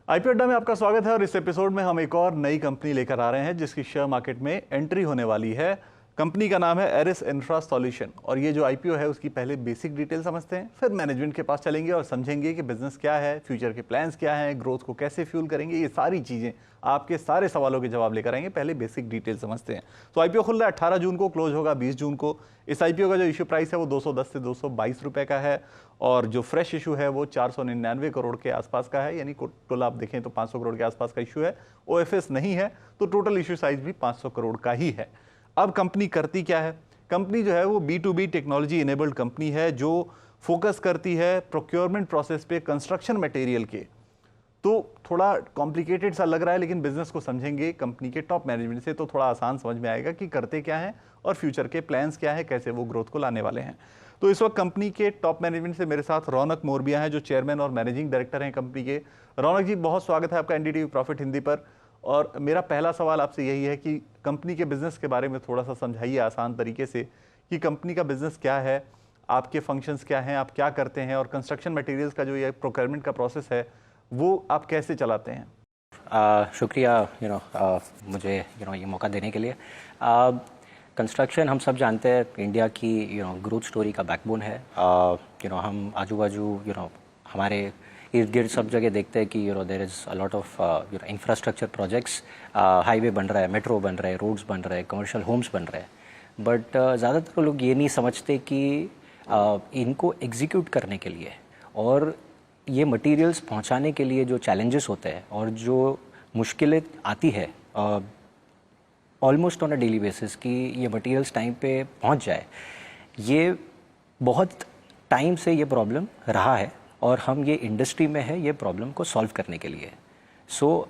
IPO अड्डा में आपका स्वागत है और इस एपिसोड में हम एक और नई कंपनी लेकर आ रहे हैं जिसकी शेयर मार्केट में एंट्री होने वाली है। कंपनी का नाम है एरिस इंफ्रा सॉल्यूशन और ये जो आईपीओ है उसकी पहले बेसिक डिटेल समझते हैं, फिर मैनेजमेंट के पास चलेंगे और समझेंगे कि बिजनेस क्या है, फ्यूचर के प्लान्स क्या हैं, ग्रोथ को कैसे फ्यूल करेंगे। ये सारी चीज़ें आपके सारे सवालों के जवाब लेकर आएंगे। पहले बेसिक डिटेल समझते हैं। तो आईपीओ खुल रहा है 18 जून को, क्लोज होगा 20 जून को। इस आईपीओ का जो इशू प्राइस है वो 210 से 222 रुपए का है और जो फ्रेश इशू है वो 499 करोड़ के आसपास का है, यानी टोटल आप देखें तो 500 करोड़ के आसपास का इशू है। ओएफएस नहीं है तो टोटल इशू साइज भी 500 करोड़ का ही है। अब कंपनी करती क्या है? कंपनी जो है वो B2B टेक्नोलॉजी इनेबल्ड कंपनी है जो फोकस करती है प्रोक्योरमेंट प्रोसेस पे कंस्ट्रक्शन मटेरियल के। तो थोड़ा कॉम्प्लिकेटेड सा लग रहा है लेकिन बिजनेस को समझेंगे कंपनी के टॉप मैनेजमेंट से तो थोड़ा आसान समझ में आएगा कि करते क्या हैं और फ्यूचर के प्लान्स क्या है, कैसे वो ग्रोथ को लाने वाले हैं। तो इस वक्त कंपनी के टॉप मैनेजमेंट से मेरे साथ रौनक मोरबिया हैं जो चेयरमैन और मैनेजिंग डायरेक्टर हैं कंपनी के। रौनक जी, बहुत स्वागत है आपका एनडीटीवी प्रॉफिट हिंदी पर। और मेरा पहला सवाल आपसे यही है कि कंपनी के बिजनेस के बारे में थोड़ा सा समझाइए आसान तरीके से कि कंपनी का बिजनेस क्या है, आपके फंक्शंस क्या हैं, आप क्या करते हैं और कंस्ट्रक्शन मटेरियल्स का जो ये प्रोक्योरमेंट का प्रोसेस है वो आप कैसे चलाते हैं। शुक्रिया मुझे ये मौका देने के लिए। कंस्ट्रक्शन हम सब जानते हैं इंडिया की ग्रोथ स्टोरी का बैकबोन है। हम आजू बाजू हमारे इर्द गिर्द सब जगह देखते हैं कि there is a lot of infrastructure projects. Highway बन रहा है, मेट्रो बन रहा है, रोड्स बन रहे हैं, कमर्शियल होम्स बन रहे हैं। बट ज़्यादातर लोग ये नहीं समझते कि इनको एग्जीक्यूट करने के लिए और ये मटेरियल्स पहुंचाने के लिए जो चैलेंजेस होते हैं और जो मुश्किलें आती है almost on a daily basis कि ये मटेरियल्स टाइम पे पहुंच जाए, ये बहुत टाइम से ये प्रॉब्लम रहा है और हम ये इंडस्ट्री में है ये प्रॉब्लम को सॉल्व करने के लिए।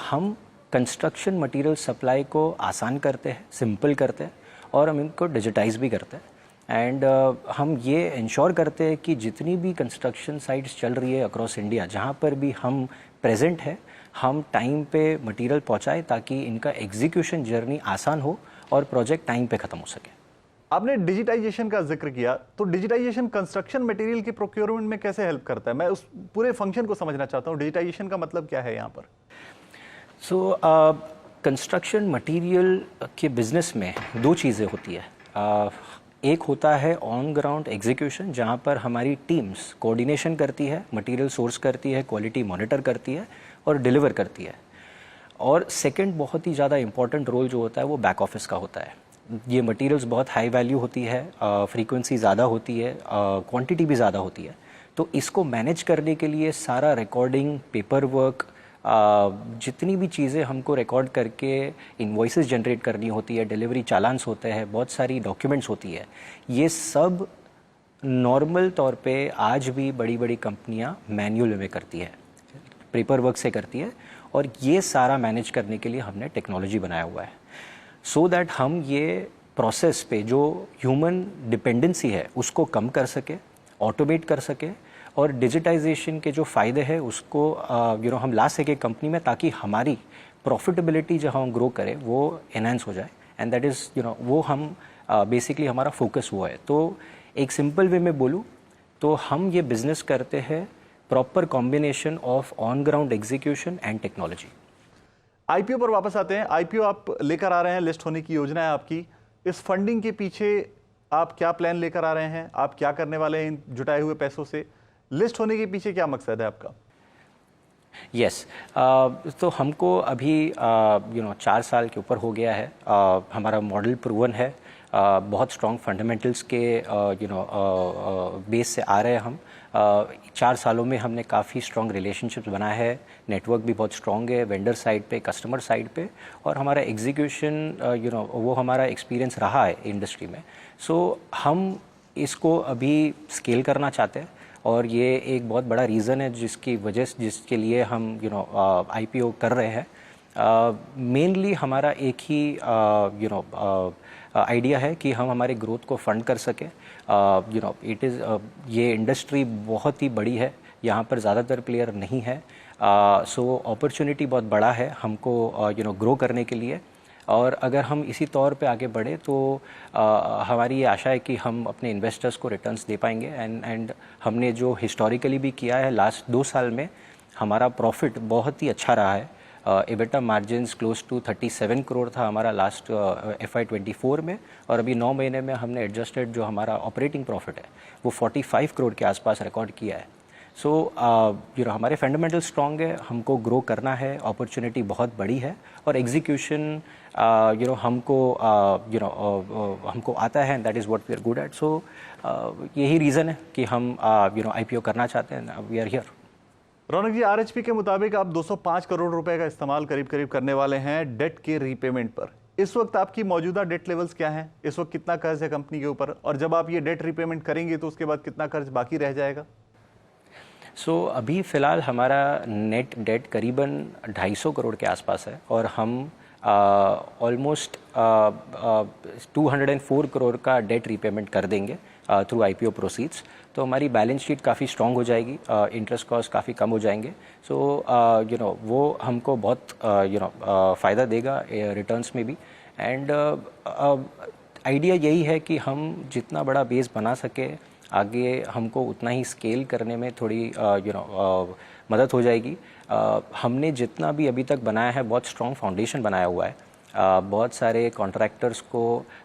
हम कंस्ट्रक्शन मटेरियल सप्लाई को आसान करते हैं, सिंपल करते हैं और हम इनको डिजिटाइज भी करते हैं। एंड हम ये इंश्योर करते हैं कि जितनी भी कंस्ट्रक्शन साइट्स चल रही है अक्रॉस इंडिया, जहाँ पर भी हम प्रेजेंट है, हम टाइम पे मटेरियल पहुँचाएं ताकि इनका एग्जीक्यूशन जर्नी आसान हो और प्रोजेक्ट टाइम पे ख़त्म हो सके। आपने डिजिटाइजेशन का जिक्र किया, तो डिजिटाइजेशन कंस्ट्रक्शन मटेरियल की प्रोक्योरमेंट में कैसे हेल्प करता है? मैं उस पूरे फंक्शन को समझना चाहता हूँ। डिजिटाइजेशन का मतलब क्या है यहाँ पर? कंस्ट्रक्शन मटेरियल के बिजनेस में दो चीज़ें होती है। एक होता है ऑन ग्राउंड एग्जीक्यूशन, जहाँ पर हमारी टीम्स कोऑर्डिनेशन करती है, मटेरियल सोर्स करती है, क्वालिटी मॉनिटर करती है और डिलीवर करती है। और सेकंड बहुत ही ज़्यादा इंपॉर्टेंट रोल जो होता है वो बैक ऑफिस का होता है। ये मटेरियल्स बहुत हाई वैल्यू होती है, फ्रीक्वेंसी ज़्यादा होती है, क्वांटिटी भी ज़्यादा होती है। तो इसको मैनेज करने के लिए सारा रिकॉर्डिंग, पेपर वर्क, जितनी भी चीज़ें हमको रिकॉर्ड करके इनवॉइसेस जनरेट करनी होती है, डिलीवरी चालान्स होते हैं, बहुत सारी डॉक्यूमेंट्स होती है, ये सब नॉर्मल तौर पे आज भी बड़ी बड़ी कंपनियां मैन्युअल में करती है, पेपर वर्क से करती है। और ये सारा मैनेज करने के लिए हमने टेक्नोलॉजी बनाया हुआ है सो दैट हम ये प्रोसेस पे जो ह्यूमन डिपेंडेंसी है उसको कम कर सके, ऑटोमेट कर सके और डिजिटाइजेशन के जो फ़ायदे हैं उसको हम ला सके कंपनी में, ताकि हमारी प्रॉफिटेबिलिटी जहाँ हम ग्रो करें वो एनहांस हो जाए। एंड दैट इज़ वो हम बेसिकली हमारा फोकस हुआ है। तो एक सिंपल वे में बोलूँ तो हम ये बिज़नेस करते हैं proper combination of on ground execution and technology. IPO पर वापस आते हैं। आईपीओ आप लेकर आ रहे हैं, लिस्ट होने की योजना है आपकी। इस फंडिंग के पीछे आप क्या प्लान लेकर आ रहे हैं, आप क्या करने वाले हैं इन जुटाए हुए पैसों से? लिस्ट होने के पीछे क्या मकसद है आपका? यस तो हमको अभी 4 साल के ऊपर हो गया है। हमारा मॉडल प्रूवन है, बहुत स्ट्रॉन्ग फंडामेंटल्स के बेस से आ रहे हैं हम। 4 सालों में हमने काफ़ी स्ट्रॉन्ग रिलेशनशिप्स बनाए हैं, नेटवर्क भी बहुत स्ट्रॉन्ग है वेंडर साइड पे, कस्टमर साइड पे, और हमारा एग्जीक्यूशन वो हमारा एक्सपीरियंस रहा है इंडस्ट्री में। हम इसको अभी स्केल करना चाहते हैं और ये एक बहुत बड़ा रीज़न है जिसके लिए हम आईपीओ कर रहे हैं। मेनली हमारा एक ही आइडिया है कि हम हमारे ग्रोथ को फंड कर सकें। ये इंडस्ट्री बहुत ही बड़ी है, यहाँ पर ज़्यादातर प्लेयर नहीं है, अपॉर्चुनिटी बहुत बड़ा है हमको ग्रो करने के लिए। और अगर हम इसी तौर पे आगे बढ़े तो हमारी ये आशा है कि हम अपने इन्वेस्टर्स को रिटर्न्स दे पाएंगे। एंड हमने जो हिस्टोरिकली भी किया है लास्ट 2 साल में, हमारा प्रॉफिट बहुत ही अच्छा रहा है। EBITDA margins close to 37 crore था हमारा लास्ट FY24 में, और अभी 9 महीने में हमने एडजस्टेड जो हमारा ऑपरेटिंग प्रॉफिट है वो 45 करोड़ के आसपास रिकॉर्ड किया है। सो हमारे फंडामेंटल स्ट्रॉन्ग है, हमको ग्रो करना है, अपॉर्चुनिटी बहुत बड़ी है, और एग्जीक्यूशन हमको आता है, that is what we are good at. सो यही रीज़न है कि हम IPO करना चाहते हैं, we are here. Raunak ji, RHP के मुताबिक आप 205 करोड़ रुपए का इस्तेमाल करीब करीब करने वाले हैं डेट के रीपेमेंट पर। इस वक्त आपकी मौजूदा डेट लेवल्स क्या हैं? इस वक्त कितना कर्ज है कंपनी के ऊपर, और जब आप ये डेट रीपेमेंट करेंगे तो उसके बाद कितना कर्ज बाकी रह जाएगा? सो अभी फ़िलहाल हमारा नेट डेट करीबन 250 करोड़ के आसपास है, और हम ऑलमोस्ट 204 करोड़ का डेट रीपेमेंट कर देंगे थ्रू IPO प्रोसीड्स। तो हमारी बैलेंस शीट काफ़ी स्ट्रॉन्ग हो जाएगी, इंटरेस्ट कॉस्ट काफ़ी कम हो जाएंगे। सो वो हमको बहुत फ़ायदा देगा रिटर्न्स में भी। एंड आइडिया यही है कि हम जितना बड़ा बेस बना सके आगे, हमको उतना ही स्केल करने में थोड़ी मदद हो जाएगी। हमने जितना भी अभी तक बनाया है बहुत स्ट्रॉन्ग फाउंडेशन बनाया हुआ है। बहुत सारे कॉन्ट्रैक्टर्स को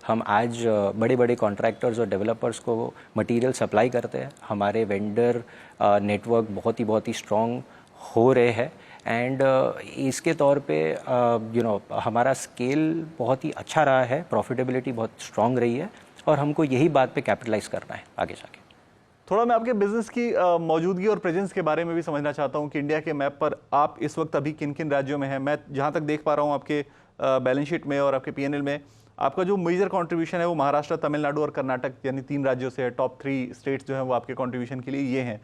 हम आज बड़े बड़े कॉन्ट्रैक्टर्स और डेवलपर्स को मटेरियल सप्लाई करते हैं। हमारे वेंडर नेटवर्क बहुत ही स्ट्रॉन्ग हो रहे हैं, एंड इसके तौर पे हमारा स्केल बहुत ही अच्छा रहा है, प्रॉफिटेबिलिटी बहुत स्ट्रॉन्ग रही है, और हमको यही बात पे कैपिटलाइज करना है आगे जाके। थोड़ा मैं आपके बिजनेस की मौजूदगी और प्रेजेंस के बारे में भी समझना चाहता हूं कि इंडिया के मैप पर आप इस वक्त अभी किन किन राज्यों में हैं। मैं जहां तक देख पा रहा हूं आपके बैलेंस शीट में और आपके PNL में, आपका जो मेजर कंट्रीब्यूशन है वो महाराष्ट्र, तमिलनाडु और कर्नाटक यानी 3 राज्यों से है। टॉप 3 स्टेट्स जो हैं वो आपके कंट्रीब्यूशन के लिए ये हैं।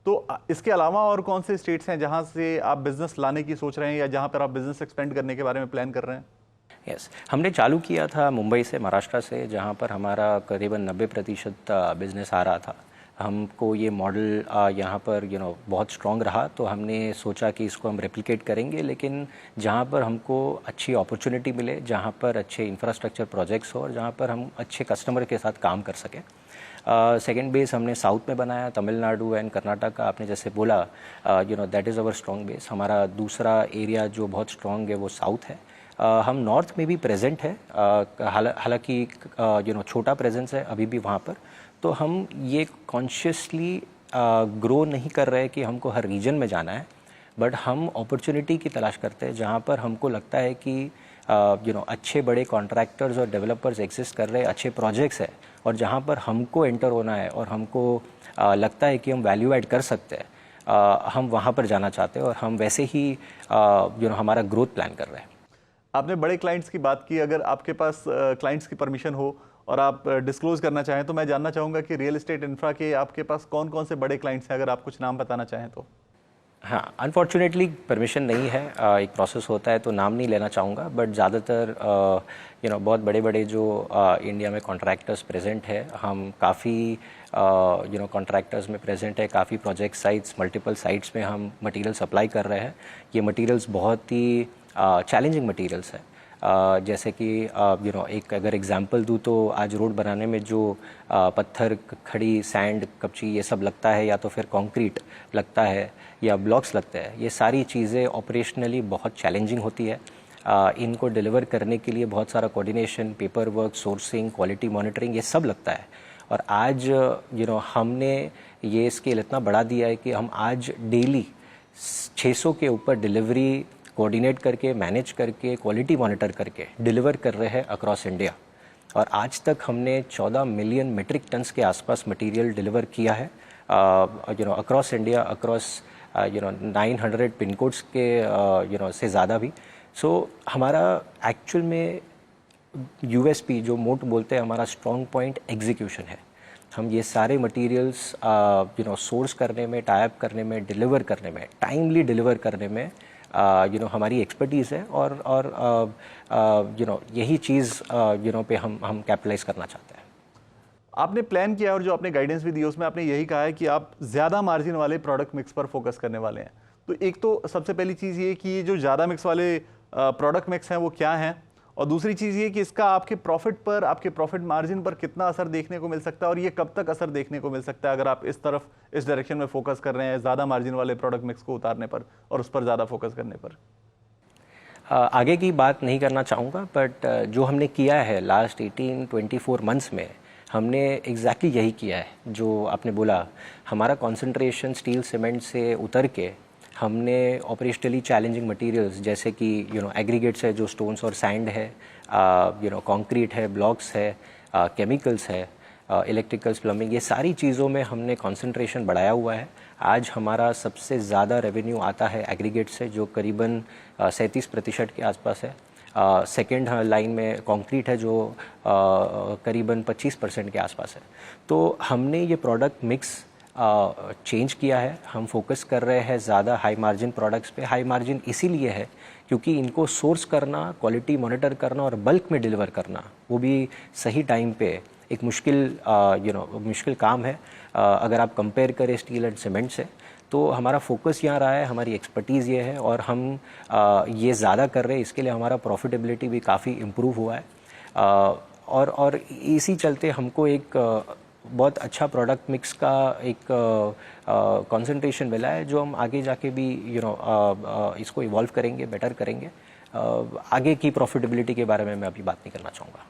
तो इसके अलावा और कौन से स्टेट्स हैं जहाँ से आप बिजनेस लाने की सोच रहे हैं, या जहाँ पर आप बिजनेस एक्सपेंड करने के बारे में प्लान कर रहे हैं? यस, हमने चालू किया था मुंबई से, महाराष्ट्र से, जहाँ पर हमारा करीबन 90% बिजनेस आ रहा था। हमको ये मॉडल यहाँ पर बहुत स्ट्रॉन्ग रहा, तो हमने सोचा कि इसको हम रेप्लिकेट करेंगे, लेकिन जहाँ पर हमको अच्छी अपॉर्चुनिटी मिले, जहाँ पर अच्छे इंफ्रास्ट्रक्चर प्रोजेक्ट्स हो, और जहाँ पर हम अच्छे कस्टमर के साथ काम कर सकें। सेकेंड बेस हमने साउथ में बनाया, तमिलनाडु एंड कर्नाटक का। आपने जैसे बोला, that is our strong base. हमारा दूसरा एरिया जो बहुत स्ट्रॉन्ग है वो साउथ है। हम नॉर्थ में भी प्रेजेंट है, हालांकि छोटा प्रेजेंस है अभी भी वहाँ पर। तो हम ये कॉन्शियसली ग्रो नहीं कर रहे कि हमको हर रीजन में जाना है, बट हम अपॉर्चुनिटी की तलाश करते हैं जहाँ पर हमको लगता है कि अच्छे बड़े कॉन्ट्रैक्टर्स और डेवलपर्स एग्जिस्ट कर रहे, अच्छे प्रोजेक्ट्स है, और जहाँ पर हमको एंटर होना है और हमको लगता है कि हम वैल्यू ऐड कर सकते हैं, हम वहाँ पर जाना चाहते हैं, और हम वैसे ही हमारा ग्रोथ प्लान कर रहे हैं। आपने बड़े क्लाइंट्स की बात की। अगर आपके पास क्लाइंट्स की परमिशन हो और आप डिस्क्लोज करना चाहें तो मैं जानना चाहूँगा कि रियल एस्टेट इंफ्रा के आपके पास कौन कौन से बड़े क्लाइंट्स हैं, अगर आप कुछ नाम बताना चाहें तो। हाँ, अनफॉर्चुनेटली परमिशन नहीं है, एक प्रोसेस होता है तो नाम नहीं लेना चाहूँगा, बट ज़्यादातर बहुत बड़े बड़े जो इंडिया में कॉन्ट्रैक्टर्स प्रेजेंट है, हम काफ़ी कॉन्ट्रैक्टर्स में प्रेजेंट है, काफ़ी प्रोजेक्ट साइट्स, मल्टीपल साइट्स में हम मटेरियल सप्लाई कर रहे हैं। ये मटेरियल्स बहुत ही चैलेंजिंग मटेरियल्स है। जैसे कि एक अगर एग्जांपल दूँ तो आज रोड बनाने में जो पत्थर, खड़ी, सैंड, कपची ये सब लगता है, या तो फिर कंक्रीट लगता है, या ब्लॉक्स लगते हैं, ये सारी चीज़ें ऑपरेशनली बहुत चैलेंजिंग होती है। इनको डिलीवर करने के लिए बहुत सारा coordination, paper work, sourcing, quality monitoring, ये सब लगता है। और आज हमने ये स्केल इतना बढ़ा दिया है कि हम आज डेली 600 के ऊपर डिलीवरी कोऑर्डिनेट करके, मैनेज करके, क्वालिटी मॉनिटर करके डिलीवर कर रहे हैं अक्रॉस इंडिया। और आज तक हमने 14 मिलियन मेट्रिक टन्स के आसपास मटेरियल डिलीवर किया है across India, across 900 pin codes के से ज़्यादा भी। सो हमारा एक्चुअल में USP जो मोट बोलते हैं, हमारा स्ट्रॉन्ग पॉइंट एग्जीक्यूशन है। हम ये सारे मटेरियल्स सोर्स करने में, टाइप करने में, डिलीवर करने में, टाइमली डिलीवर करने में हमारी एक्सपर्टीज़ है, और यही चीज़ पे हम कैपिटलाइज करना चाहते हैं। आपने प्लान किया और जो आपने गाइडेंस भी दी उसमें आपने यही कहा है कि आप ज़्यादा मार्जिन वाले प्रोडक्ट मिक्स पर फोकस करने वाले हैं। तो एक तो सबसे पहली चीज़ ये कि ये जो ज़्यादा मिक्स वाले प्रोडक्ट मिक्स हैं वो क्या हैं, और दूसरी चीज़ ये कि इसका आपके प्रॉफिट पर, आपके प्रॉफिट मार्जिन पर कितना असर देखने को मिल सकता है और ये कब तक असर देखने को मिल सकता है अगर आप इस तरफ, इस डायरेक्शन में फोकस कर रहे हैं, ज़्यादा मार्जिन वाले प्रोडक्ट मिक्स को उतारने पर और उस पर ज़्यादा फोकस करने पर? आगे की बात नहीं करना चाहूँगा, बट जो हमने किया है लास्ट 18-24 मंथ्स में, हमने एग्जैक्टली यही किया है जो आपने बोला। हमारा कंसंट्रेशन स्टील सीमेंट से उतर के हमने ऑपरेशनली चैलेंजिंग मटेरियल्स जैसे कि एग्रीगेट्स है, जो स्टोन्स और सैंड है, कंक्रीट है, ब्लॉक्स है, केमिकल्स है, इलेक्ट्रिकल्स, प्लम्बिंग, ये सारी चीज़ों में हमने कंसंट्रेशन बढ़ाया हुआ है। आज हमारा सबसे ज़्यादा रेवेन्यू आता है एग्रीगेट से, जो करीबन 37% के आसपास है। सेकेंड लाइन में कंक्रीट है जो करीबन 25% के आसपास है। तो हमने ये प्रोडक्ट मिक्स चेंज किया है। हम फोकस कर रहे हैं ज़्यादा हाई मार्जिन प्रोडक्ट्स पे। हाई मार्जिन इसीलिए है क्योंकि इनको सोर्स करना, क्वालिटी मॉनिटर करना और बल्क में डिलीवर करना, वो भी सही टाइम पे, एक मुश्किल काम है अगर आप कंपेयर करें स्टील एंड सीमेंट से। तो हमारा फोकस यहाँ रहा है, हमारी एक्सपर्टीज़ ये है और हम ये ज़्यादा कर रहे हैं। इसके लिए हमारा प्रॉफिटेबिलिटी भी काफ़ी इम्प्रूव हुआ है और इसी चलते हमको एक बहुत अच्छा प्रोडक्ट मिक्स का एक कंसंट्रेशन मिला है, जो हम आगे जाके भी इसको इवॉल्व करेंगे, बेटर करेंगे। आगे की प्रॉफिटेबिलिटी के बारे में मैं अभी बात नहीं करना चाहूँगा।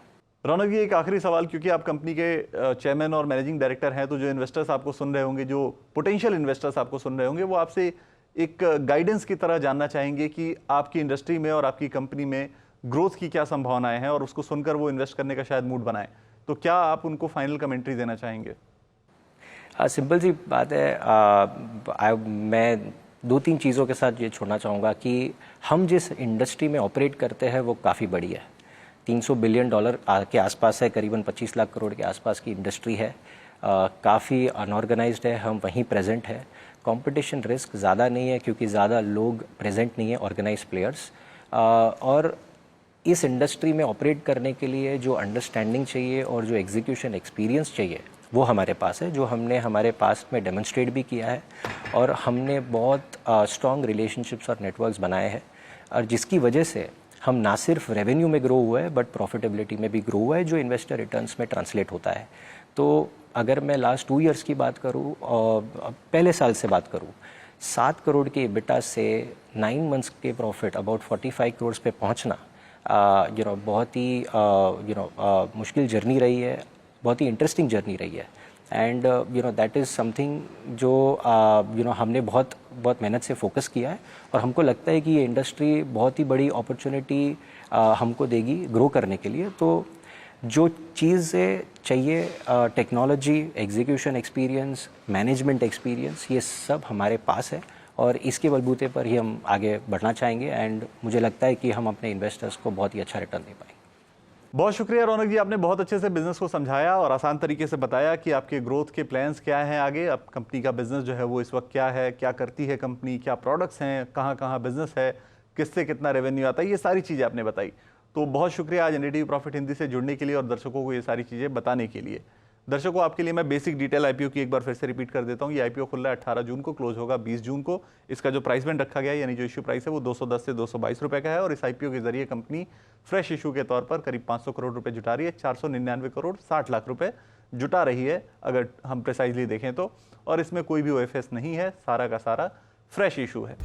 रौनक जी, एक आखिरी सवाल, क्योंकि आप कंपनी के चेयरमैन और मैनेजिंग डायरेक्टर हैं, तो जो इन्वेस्टर्स आपको सुन रहे होंगे, जो पोटेंशियल इन्वेस्टर्स आपको सुन रहे होंगे, वो आपसे एक गाइडेंस की तरह जानना चाहेंगे कि आपकी इंडस्ट्री में और आपकी कंपनी में ग्रोथ की क्या संभावनाएं हैं और उसको सुनकर वो इन्वेस्ट करने का शायद मूड बनाएं। तो क्या आप उनको फाइनल कमेंट्री देना चाहेंगे? सिंपल सी बात है। मैं 2-3 चीज़ों के साथ ये छोड़ना चाहूँगा कि हम जिस इंडस्ट्री में ऑपरेट करते हैं वो काफ़ी बड़ी है। $300 बिलियन के आसपास है, करीबन 25 लाख करोड़ के आसपास की इंडस्ट्री है। काफ़ी अनऑर्गेनाइज्ड है, हम वहीं प्रेजेंट है। कंपटीशन रिस्क ज़्यादा नहीं है क्योंकि ज़्यादा लोग प्रेजेंट नहीं है, ऑर्गेनाइज प्लेयर्स। और इस इंडस्ट्री में ऑपरेट करने के लिए जो अंडरस्टैंडिंग चाहिए और जो एग्जीक्यूशन एक्सपीरियंस चाहिए वो हमारे पास है, जो हमने हमारे पास में डेमोन्स्ट्रेट भी किया है। और हमने बहुत स्ट्रॉन्ग रिलेशनशिप्स और नेटवर्क्स बनाए हैं, और जिसकी वजह से हम ना सिर्फ रेवेन्यू में ग्रो हुए हैं बट प्रॉफिटेबिलिटी में भी ग्रो हुआ है, जो इन्वेस्टर रिटर्न्स में ट्रांसलेट होता है। तो अगर मैं लास्ट 2 इयर्स की बात करूँ और पहले साल से बात करूँ, 7 करोड़ के EBITDA से 9 मंथ्स के प्रॉफिट अबाउट 45 करोड़ पे पहुँचना बहुत ही मुश्किल जर्नी रही है, बहुत ही इंटरेस्टिंग जर्नी रही है। एंड दैट इज़ समथिंग जो हमने बहुत मेहनत से फोकस किया है, और हमको लगता है कि ये इंडस्ट्री बहुत ही बड़ी अपॉर्चुनिटी हमको देगी ग्रो करने के लिए। तो जो चीज़ें चाहिए, technology, execution experience, management experience, ये सब हमारे पास है और इसके बलबूते पर ही हम आगे बढ़ना चाहेंगे। एंड मुझे लगता है कि हम अपने इन्वेस्टर्स को बहुत ही अच्छा रिटर्न दे पाएंगे। बहुत शुक्रिया रौनक जी, आपने बहुत अच्छे से बिजनेस को समझाया और आसान तरीके से बताया कि आपके ग्रोथ के प्लान्स क्या हैं आगे, अब कंपनी का बिजनेस जो है वो इस वक्त क्या है, क्या करती है कंपनी, क्या प्रोडक्ट्स हैं, कहाँ कहाँ बिजनेस है, किससे कितना रेवेन्यू आता है, ये सारी चीज़ें आपने बताई। तो बहुत शुक्रिया आज एनडीटीवी प्रॉफिट हिंदी से जुड़ने के लिए और दर्शकों को ये सारी चीज़ें बताने के लिए। दर्शकों, आपके लिए मैं बेसिक डिटेल आईपीओ की एक बार फिर से रिपीट कर देता हूँ। ये आईपीओ खुल रहा है 18 जून को, क्लोज होगा 20 जून को। इसका जो प्राइस बैंड रखा गया है, यानी जो इशू प्राइस है, वो 210 से 222 रुपए का है और इस आईपीओ के जरिए कंपनी फ्रेश इशू के तौर पर करीब 500 करोड़ रुपए जुटा रही है। 499 करोड़ 60 लाख रुपए जुटा रही है अगर हम प्रिसाइजली देखें तो, और इसमें कोई भी ओएफएस नहीं है, सारा का सारा फ्रेश इशू है।